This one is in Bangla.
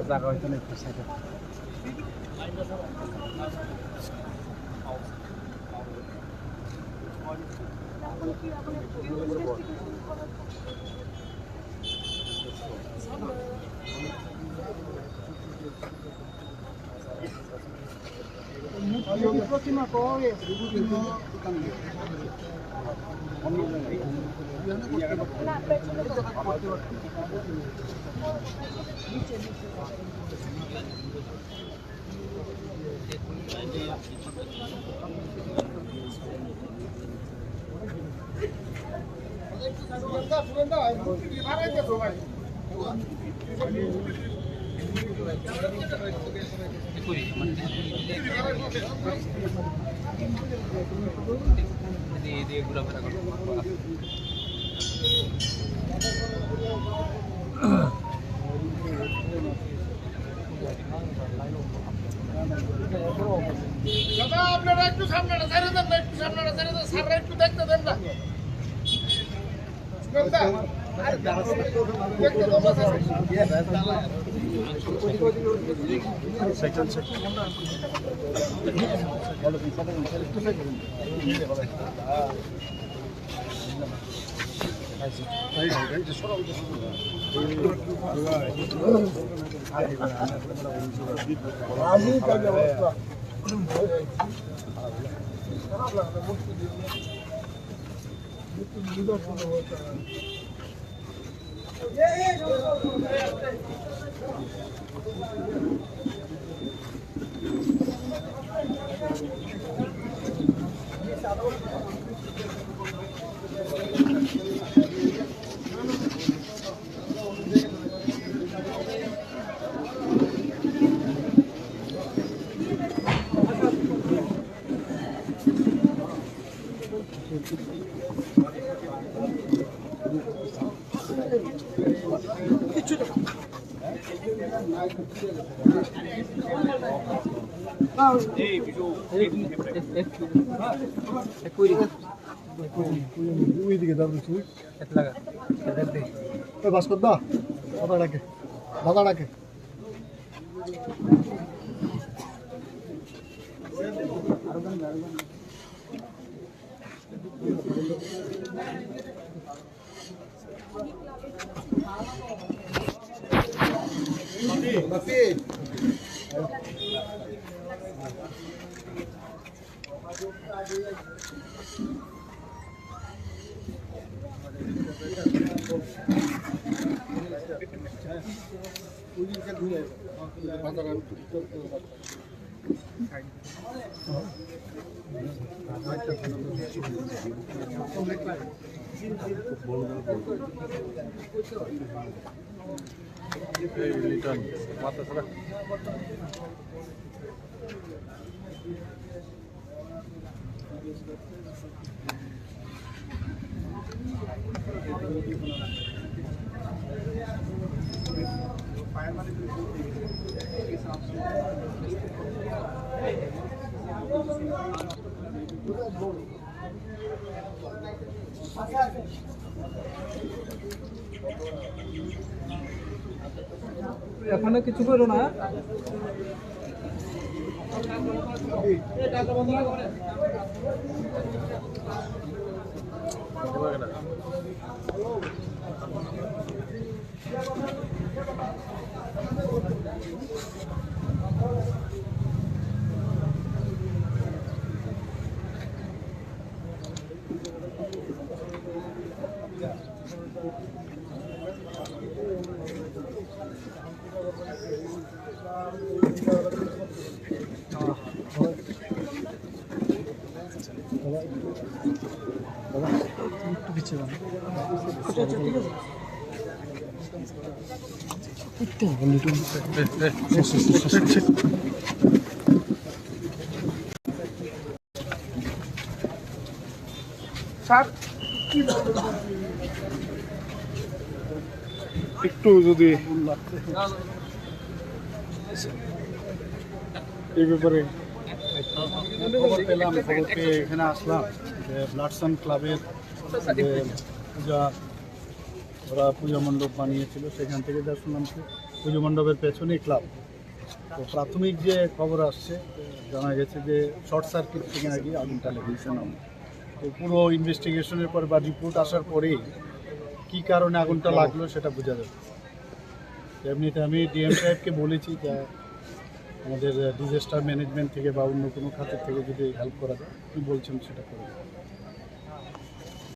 জায়গা হয়তো না একটু সাইডে প্রতিমা করে আপনারা একটু সামনেটা ছেড়ে দেন না, একটু সামনেটা ছেড়ে দেন, সামনে একটু দেখতে দেন না। ওইদিকে দাঁড়িয়ে তুই ভাস্কর দা দাদাটাকে দাদাটাকে এখানে কিছু করো না একটু পিছিয়ে একটু যদি এই ব্যাপারে খবর পেলাম, খবর পেয়ে এখানে আসলাম যে ব্লাড সান ক্লাবের যে পূজা ওরা পুজো মণ্ডপ বানিয়েছিল, সেখান থেকে যা শুনলাম কি পুজো মণ্ডপের পেছনেই ক্লাব। তো প্রাথমিক যে খবর আসছে জানা গেছে যে শর্ট সার্কিট থেকে নাকি আগুনটা লেগেছে নাম। তো পুরো ইনভেস্টিগেশনের পর বা রিপোর্ট আসার পরেই কী কারণে আগুনটা লাগলো সেটা বোঝা যাবে। এমনিতে আমি ডিএম সাহেবকে বলেছি যে আমাদের ডিজাস্টার ম্যানেজমেন্ট থেকে বা অন্য কোনো খাতের থেকে যদি হেল্প করা যায়, আপনি বলছেন সেটা করে দেবো।